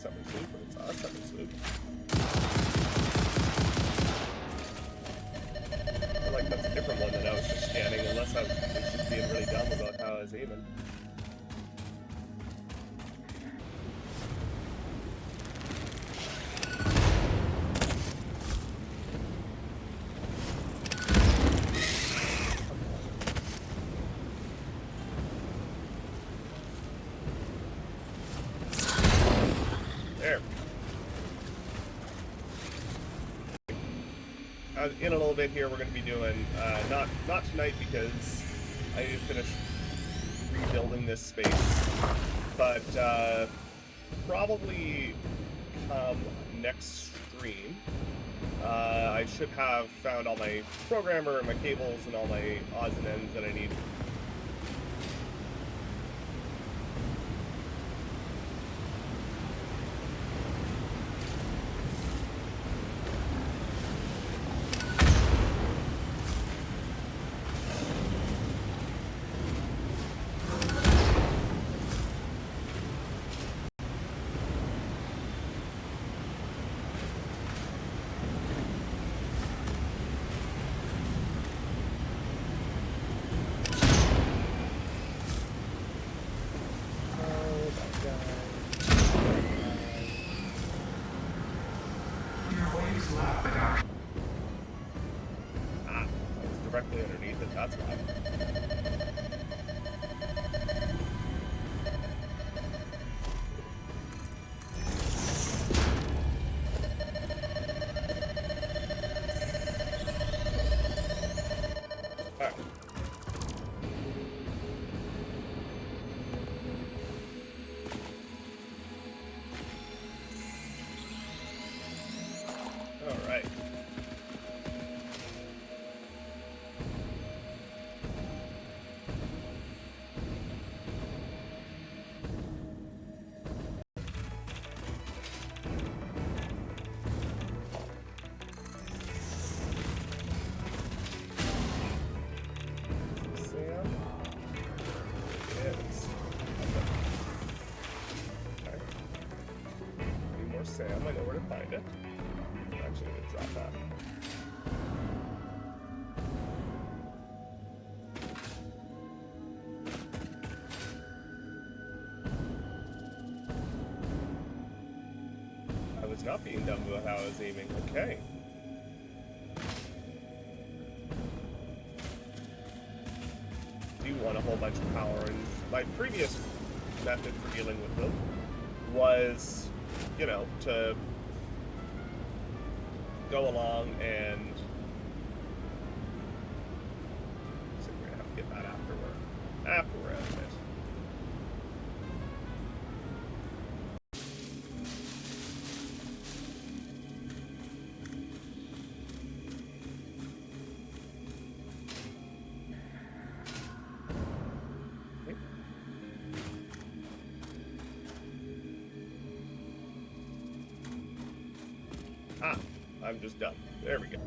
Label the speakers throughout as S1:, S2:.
S1: summer soup, but it's a summer soup. I feel like that's a different one that I was just scanning, unless I was just being really dumb about how I was aiming. In a little bit here, we're going to be doing, not tonight because I need to finish rebuilding this space, but probably next stream, I should have found all my programmer and my cables and all my odds and ends that I need. Directly underneath it, that's why. Alright. Alright. Sam, I know where to find it. I'm actually going to drop that. I was not being dumb about how I was aiming. Okay. Do want a whole bunch of power, and my previous method for dealing with them was, you know, to go along and so we're gonna have to get that after we're out of it. I'm just done. There we go.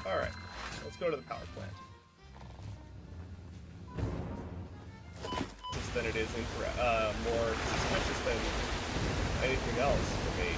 S1: Alright, let's go to the power plant. Just that it is more suspicious than anything else for me.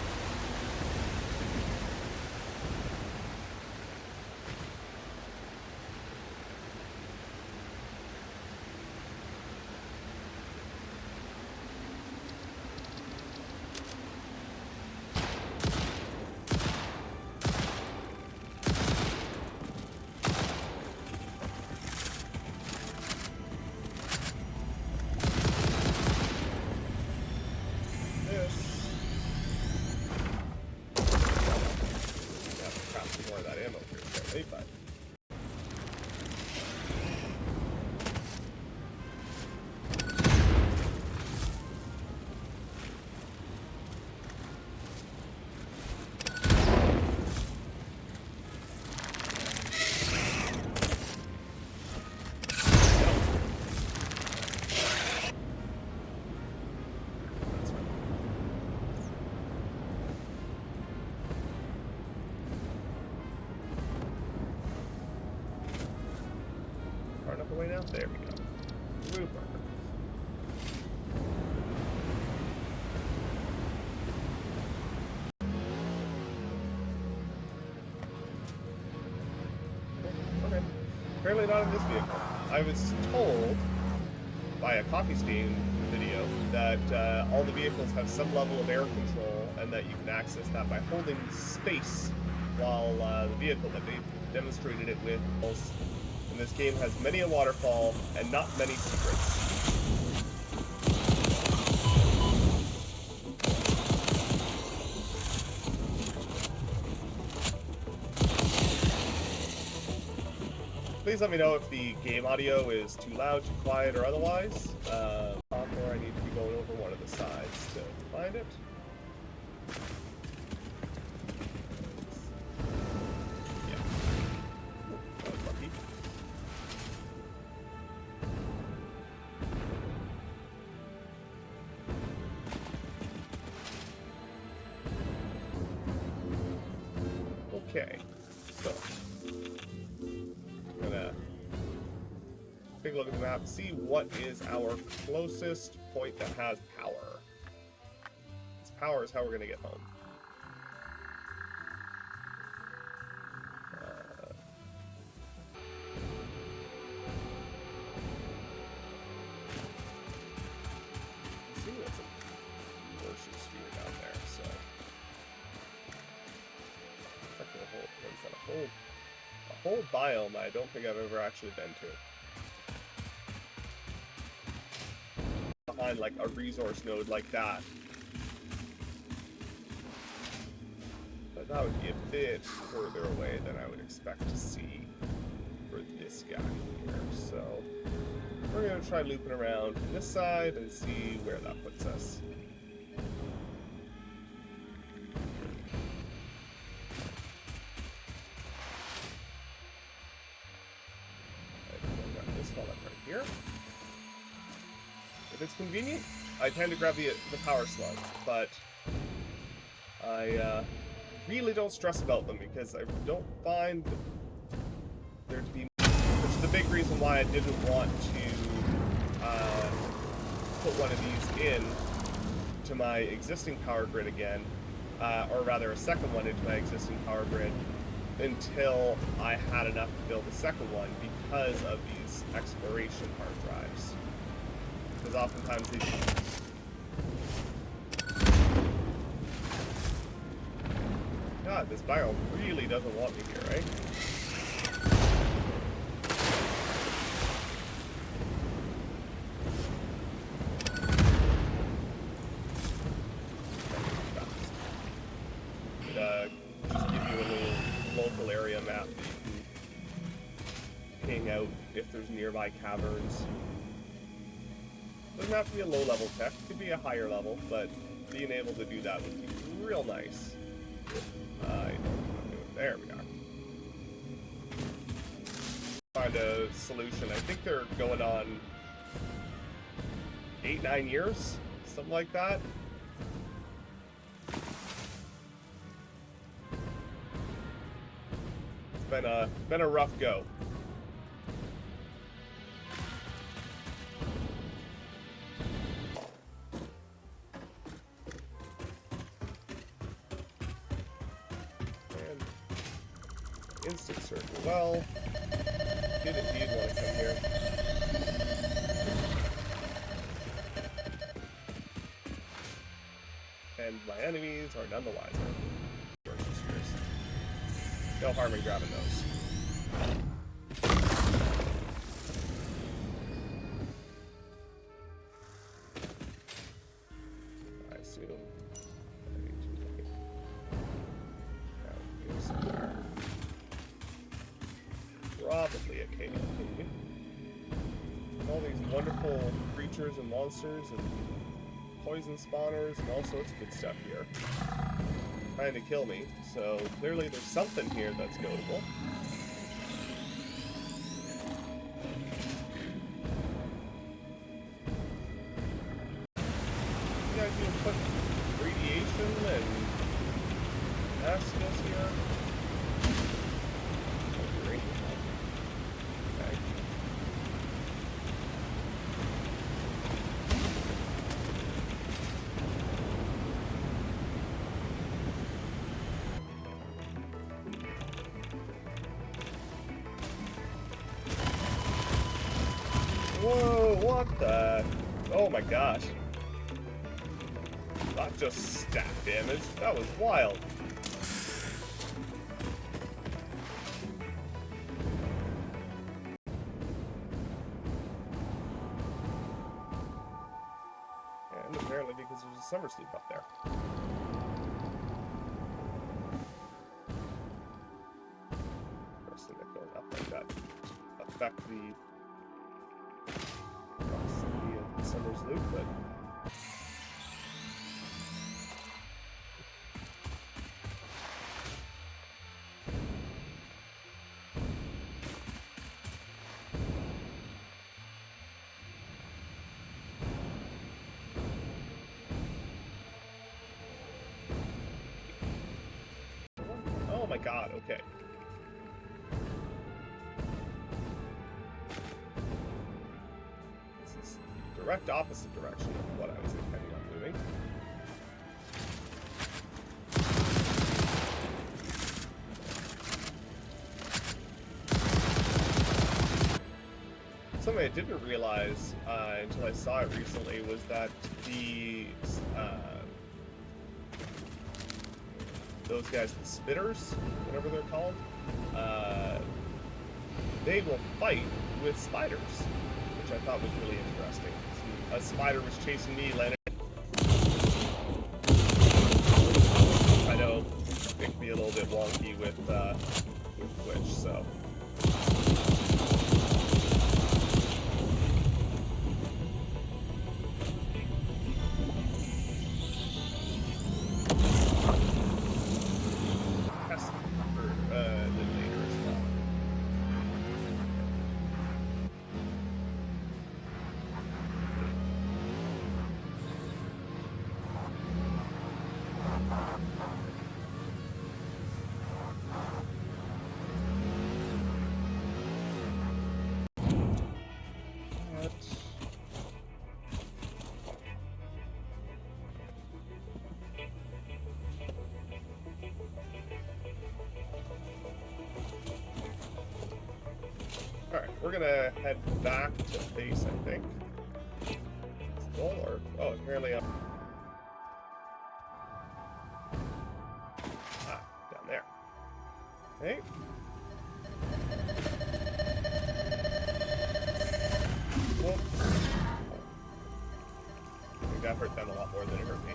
S1: way now? There we go. Grouper. Okay. Apparently not in this vehicle. I was told by a Coffee Stain video that all the vehicles have some level of air control and that you can access that by holding space while the vehicle that they demonstrated it with. And this game has many a waterfall and not many secrets. Please let me know if the game audio is too loud, too quiet, or otherwise. Or I need to be going over one of the sides to find it. Yeah. That was lucky. Okay. So. Gonna take a look at the map, see what is our closest point that has power. This power is how we're gonna get home. Let's see what's a versus here down there. So, checking a whole, what is that? A whole biome I don't think I've ever actually been to. Behind like a resource node like that. But that would be a bit further away than I would expect to see for this guy here. So we're gonna try looping around this side and see where that puts us. Here. If it's convenient, I tend to grab the power slugs, but I really don't stress about them because I don't find there to be, which is the big reason why I didn't want to put one of these in to my existing power grid again, or rather a second one into my existing power grid until I had enough to build a second one because of these exploration hard drives. Because oftentimes these... God, this biome really doesn't want me here, right? Local area map that you can ping out if there's nearby caverns. Doesn't have to be a low level tech, it could be a higher level, but being able to do that would be real nice. I know what I'm doing. There we are. Find a solution. I think they're going on 8-9 years, something like that. Been a rough go. And instant circle. Well, did indeed want to come here. And my enemies are none the wiser. No harm in grabbing those. I assume I need to take it down here somewhere. Probably a cave. All these wonderful creatures and monsters and poison spawners and all sorts of good stuff here. Trying to kill me, so clearly there's something here that's notable. You guys even put radiation and acids here? Okay. Whoa, what the? Oh my gosh. Not just stat damage, that was wild. And apparently because there's a summer sleep up there. Person that going up like that affect the proximity of the summer's loop, but oh my god, okay. This is the direct opposite direction of what I was intending on doing. Something I didn't realize until I saw it recently was that the those guys, the spitters, whatever they're called, they will fight with spiders, which I thought was really interesting. So a spider was chasing me, landed. I know it can be a little bit wonky with Twitch, so. Alright, we're gonna head back to base, I think. Still, or oh, apparently I'm down there. Okay. Whoop. I think that hurt them a lot more than it hurt me.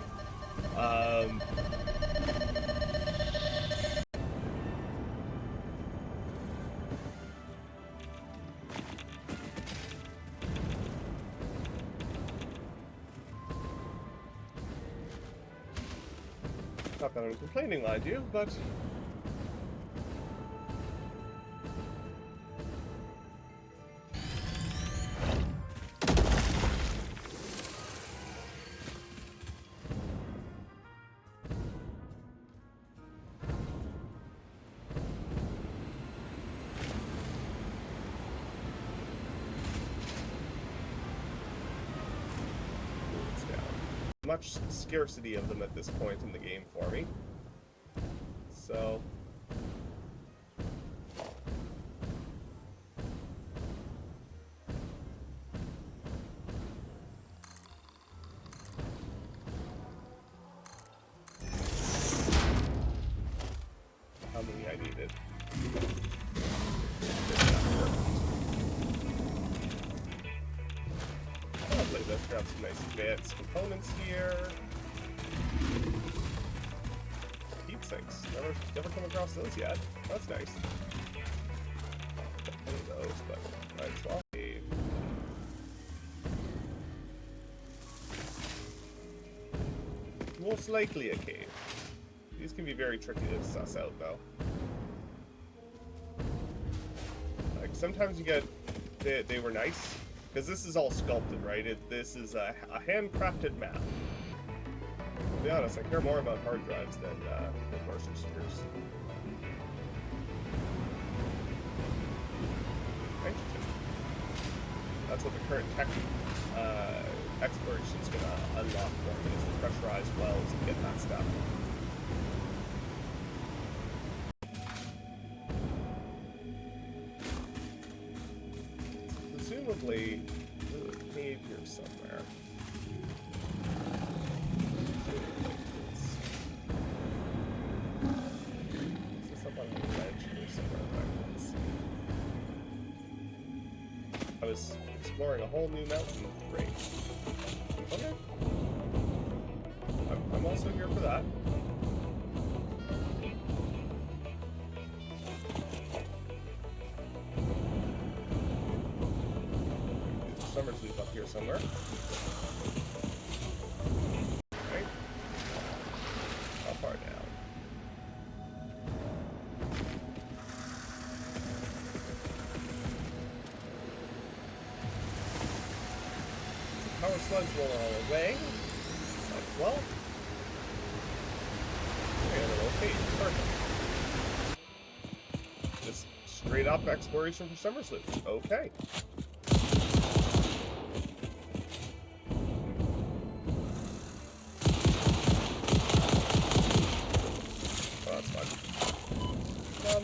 S1: Not that I'm complaining, mind you, but it's down. Much scarcity of them at this point in the game for me. So how many I needed. Lovely, let's grab some nice advanced components here. Heat sinks. Never come across those yet. That's nice. Got plenty of those, but might as well. Most likely a cave. These can be very tricky to suss out, though. Like, sometimes you get... They were nice. Because this is all sculpted, right? This is a handcrafted map. To be honest, I care more about hard drives than Martian spheres. Nitrogen. That's what the current tech exploration is going to unlock for me, is the pressurized wells and get that stuff. Presumably, cave here somewhere. Is this up on the ledge here somewhere that I can see? I was exploring a whole new mountain range. Okay. I'm also here for that. Summer's leaf up here somewhere. Right. How far down? Power slugs roll all away. Well. Okay, perfect. Just straight up exploration for Summer's Loop. Okay.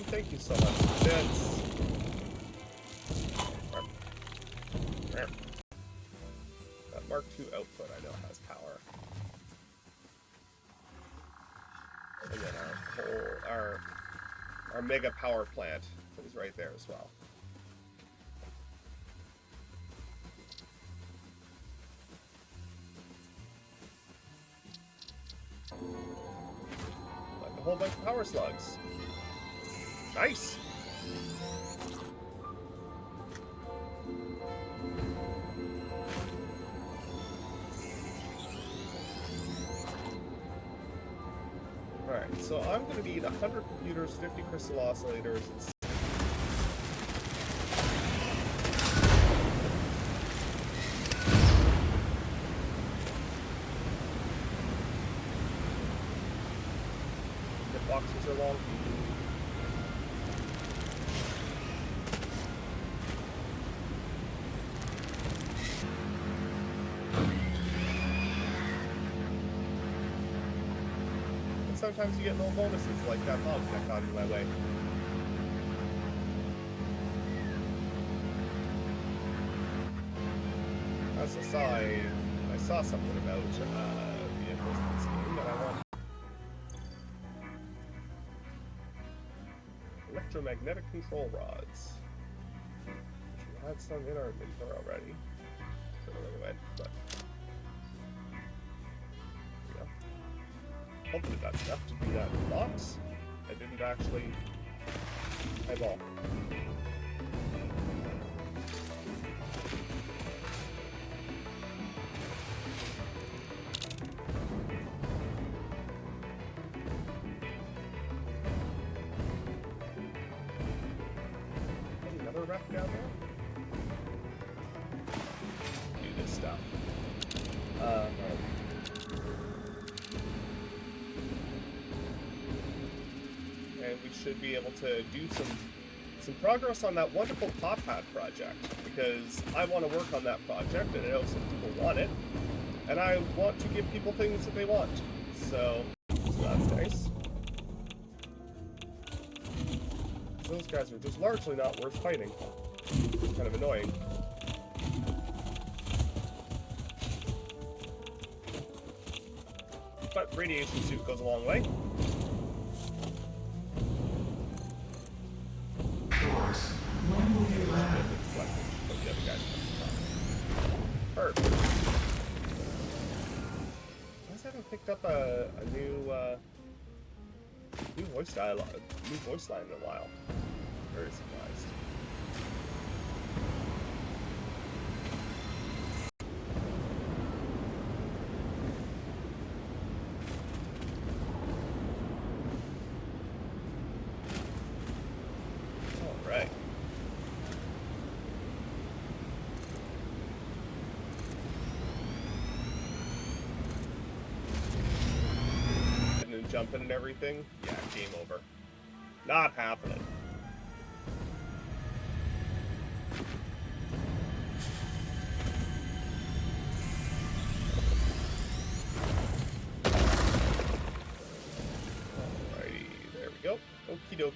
S1: Thank you so much. That Mark II output I know has power. And then our mega power plant is right there as well. Like a whole bunch of power slugs. Nice! Alright, so I'm going to need 100 computers, 50 crystal oscillators, and the boxes are long. Sometimes you get little bonuses like that hog that got in my way. As a side, I saw something about vehicles in this game that I want. Electromagnetic control rods. We had some in our inventory already. Don't know where they went, but hopefully that's enough to do that in the box. I didn't actually eyeball. Another wreck down there? Do this stuff. And we should be able to do some progress on that wonderful Top Hat project, because I want to work on that project, and I know some people want it, and I want to give people things that they want. So that's nice. Those guys are just largely not worth fighting. It's kind of annoying. But radiation suit goes a long way.
S2: When will you land?
S1: Perfect. I haven't picked up a new voice dialogue, new voice line in a while. Very surprised. Jumping and everything, yeah, game over. Not happening. Alrighty, there we go. Okie dokie.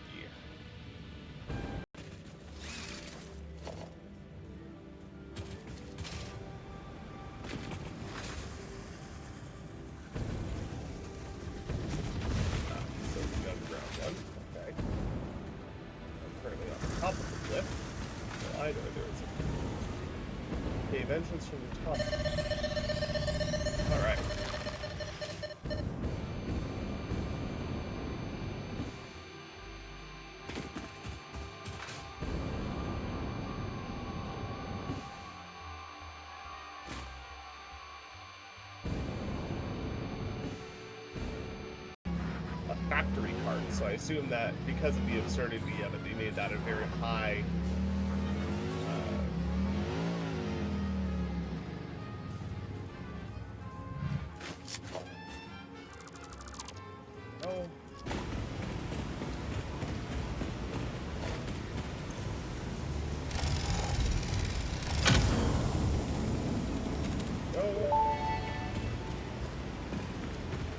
S1: lift. Well, I know there's a cave entrance from the top. Alright. Factory cart, so I assume that because of the absurdity of it, they made that a very high oh.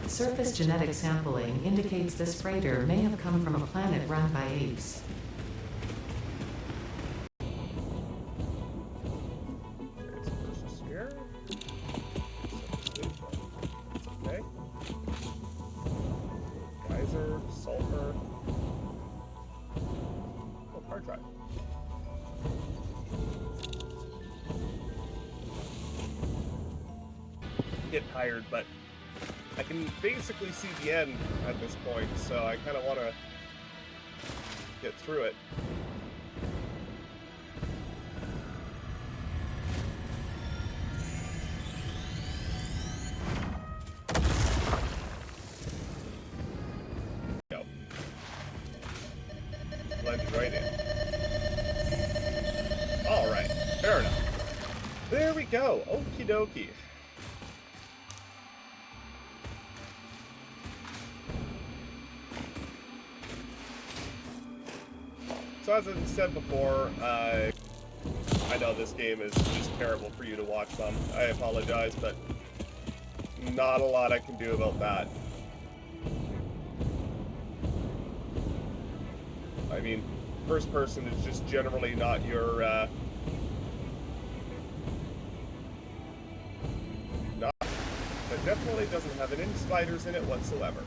S3: Surface genetic sampling indicates this freighter may have come from a planet run by apes.
S1: There's a first sphere. It's okay. Geyser, sulfur. Oh, hard drive. Get tired, but I can basically see the end at this point, so I kind of want to get through it. Go. Blended right in. All right, fair enough. There we go. Okie dokie. So as I said before, I know this game is just terrible for you to watch on. I apologize, but not a lot I can do about that. I mean, first person is just generally not your, it definitely doesn't have any spiders in it whatsoever.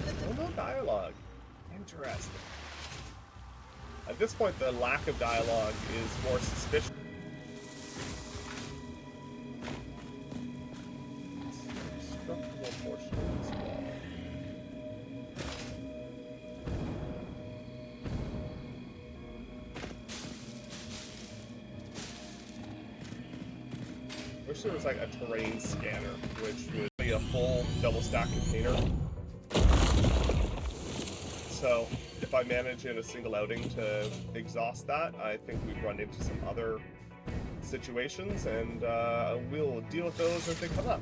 S1: Still no dialogue. Interesting. At this point, the lack of dialogue is more suspicious. Structural portion of this wall. Wish there was like a terrain scanner, which would be a full double stack container. So if I manage in a single outing to exhaust that, I think we've run into some other situations, and we'll deal with those as they come up.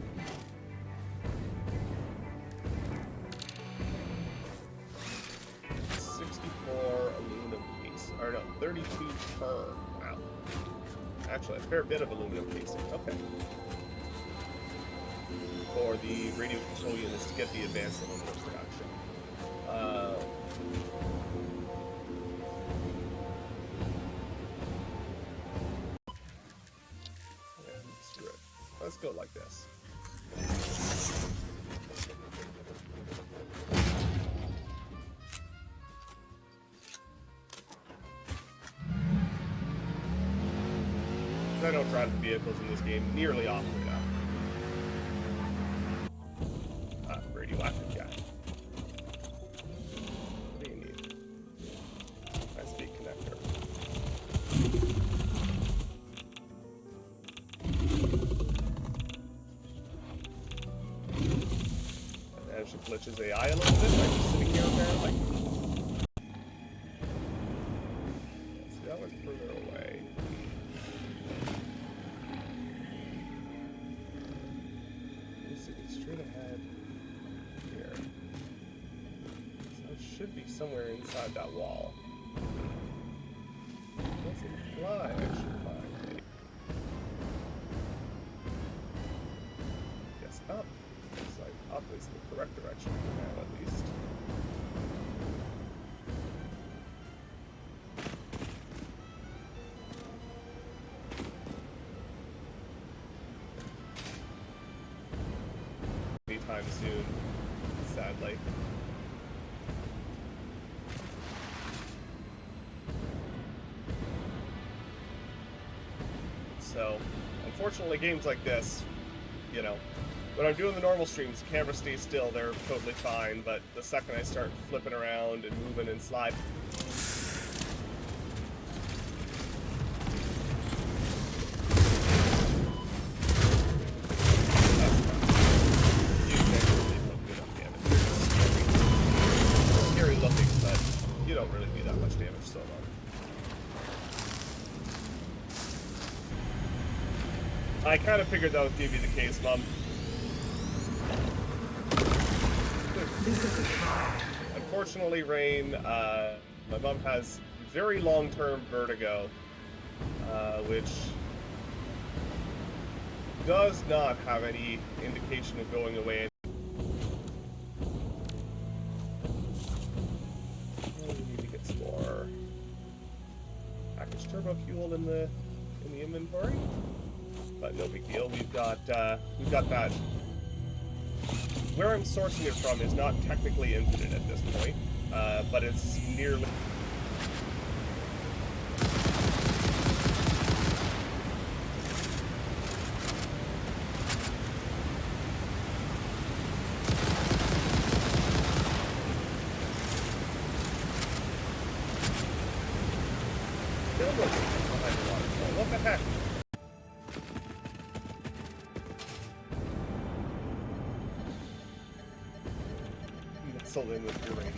S1: Aluminum piece, or no, 32 per. Wow. Actually, a fair bit of aluminum casing. Okay. For the radio control units to get the advanced aluminum production. And screw it. Let's go like this. I don't drive the vehicles in this game nearly often enough. Radioactive guy. What do you need? High-speed connector. I managed to glitch his AI a little bit by just sitting here apparently. See, that went further away. Straight ahead here. So it should be somewhere inside that wall. Doesn't imply I should find it. Guess up. Looks like up is the correct direction for now, at least. anytime soon, sadly. So, unfortunately, games like this, you know, when I'm doing the normal streams, the camera stays still, they're totally fine, but the second I start flipping around and moving and sliding... Scary looking, but you don't really do that much damage so long. I kind of figured that would be the case, Mom. Unfortunately, Rain, my mom has very long-term vertigo, which does not have any indication of going away. We need to get some more packaged turbo fuel in the inventory, but no big deal. We've got that. Where I'm sourcing it from is not technically infinite at this point, but it's nearly... Still looking behind the waterfall. What the heck? In with uranium.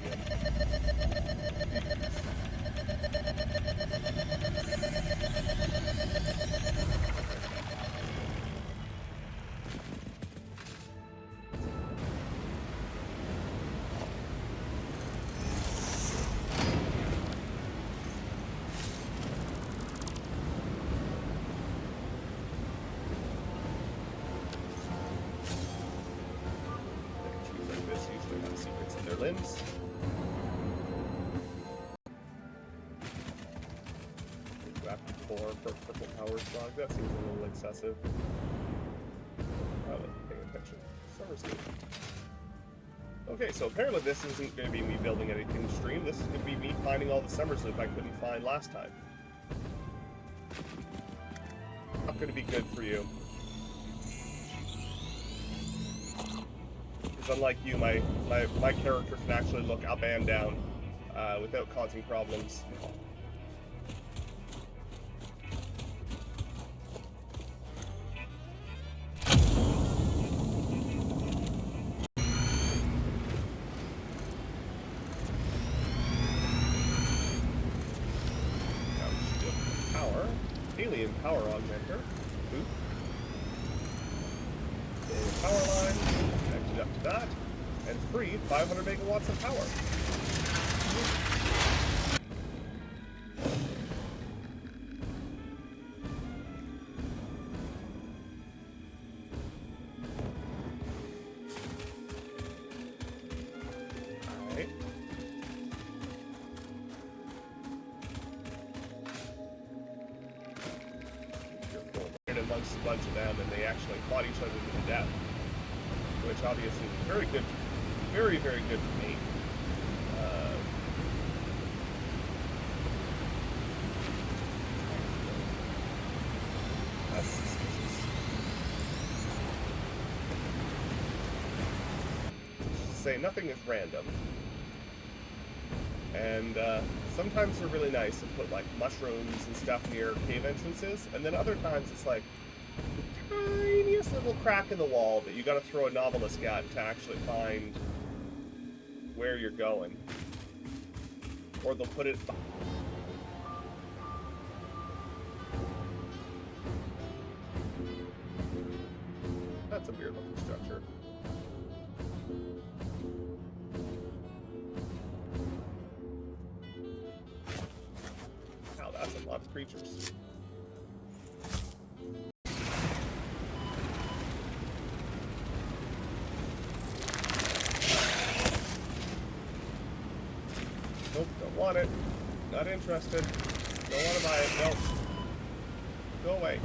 S1: Secrets in their limbs. Rapid core for purple power slug. That seems a little excessive. I wasn't paying attention. Summer sleep. Okay, so apparently this isn't going to be me building anything to stream. This is going to be me finding all the summer sleep I couldn't find last time. Not going to be good for you. Unlike you, my character can actually look up and down without causing problems. Now we should do power. Alien power augmenter. Oop. Alien power line. Up to that, and free 500 megawatts of power. Alright. You're amongst a bunch of them, and they actually fought each other to death. Which obviously is very good, very, very good for me. That's suspicious. Say nothing is random. And sometimes they're really nice and put like mushrooms and stuff near cave entrances, and then other times it's like tiniest little crack in the wall that you gotta throw a novelist at to actually find where you're going. Or they'll put it... That's a weird looking structure. Wow, that's a lot of creatures. Nope, don't want it. Not interested. Don't want to buy it. Nope. Go away.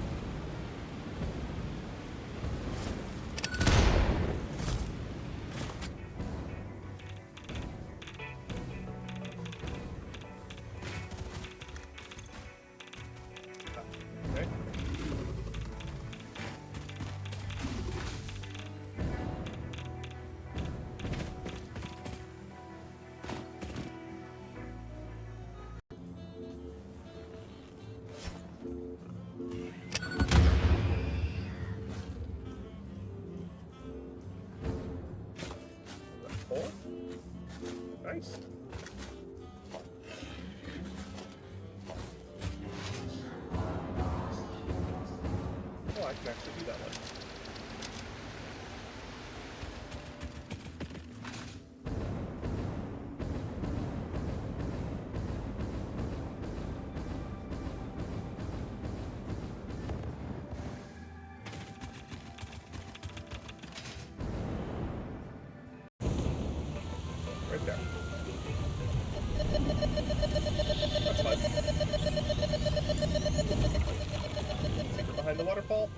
S1: hole. Nice. Oh, I can actually do that one. Right there. That's fine. Secret behind the waterfall?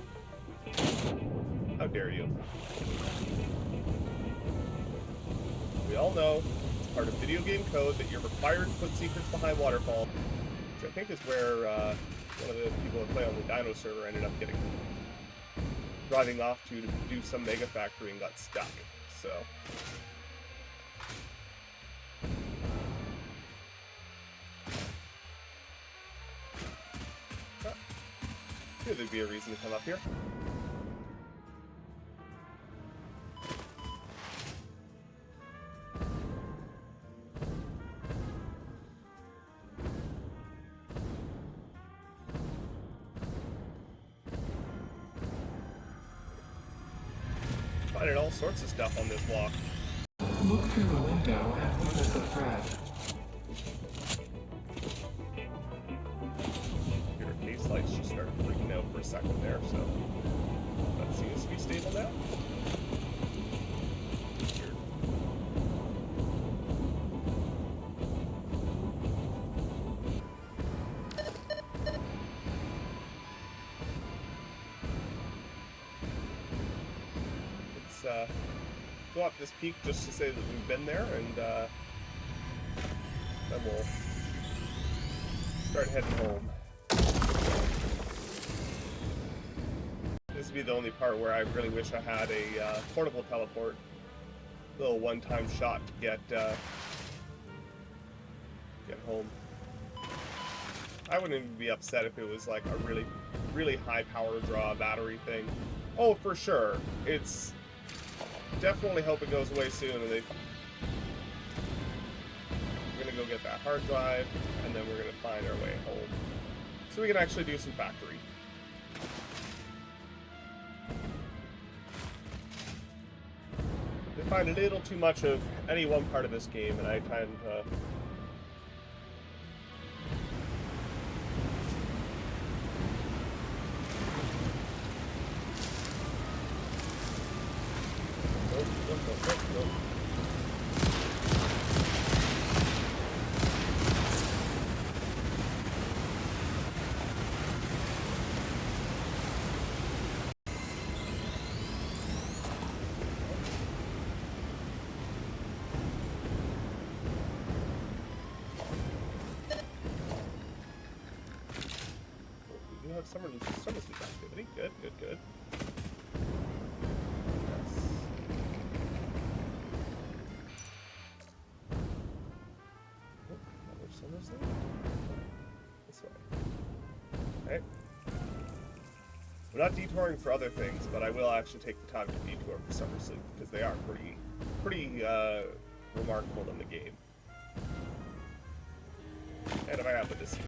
S1: How dare you? We all know it's part of video game code that you're required to put secrets behind waterfall, which I think is where one of the people that play on the Dino server ended up driving off to do some mega factory and got stuck. So. There'd be a reason to come up here. Finding all sorts of stuff on this walk.
S2: Look through the window and notice a thread.
S1: Computer case lights just started freaking out for a second there, so that seems to be stable now. Weird. Let's go up this peak just to say that we've been there, and then we'll start heading home. This would be the only part where I really wish I had a portable teleport, little one-time shot to get home. I wouldn't even be upset if it was like a really, really high power draw battery thing. Oh, for sure. It's definitely hope it goes away soon, and we're gonna go get that hard drive, and then we're gonna find our way home, so we can actually do some factory. I find a little too much of any one part of this game, and I tend to Nope. We do have summer sleep activity. Good. Yes. This way. Okay. I'm not detouring for other things, but I will actually take the time to detour for summer sleep, because they are pretty remarkable in the game. And if I happen to see,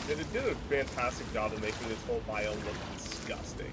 S1: they did a fantastic job of making this whole biome look disgusting.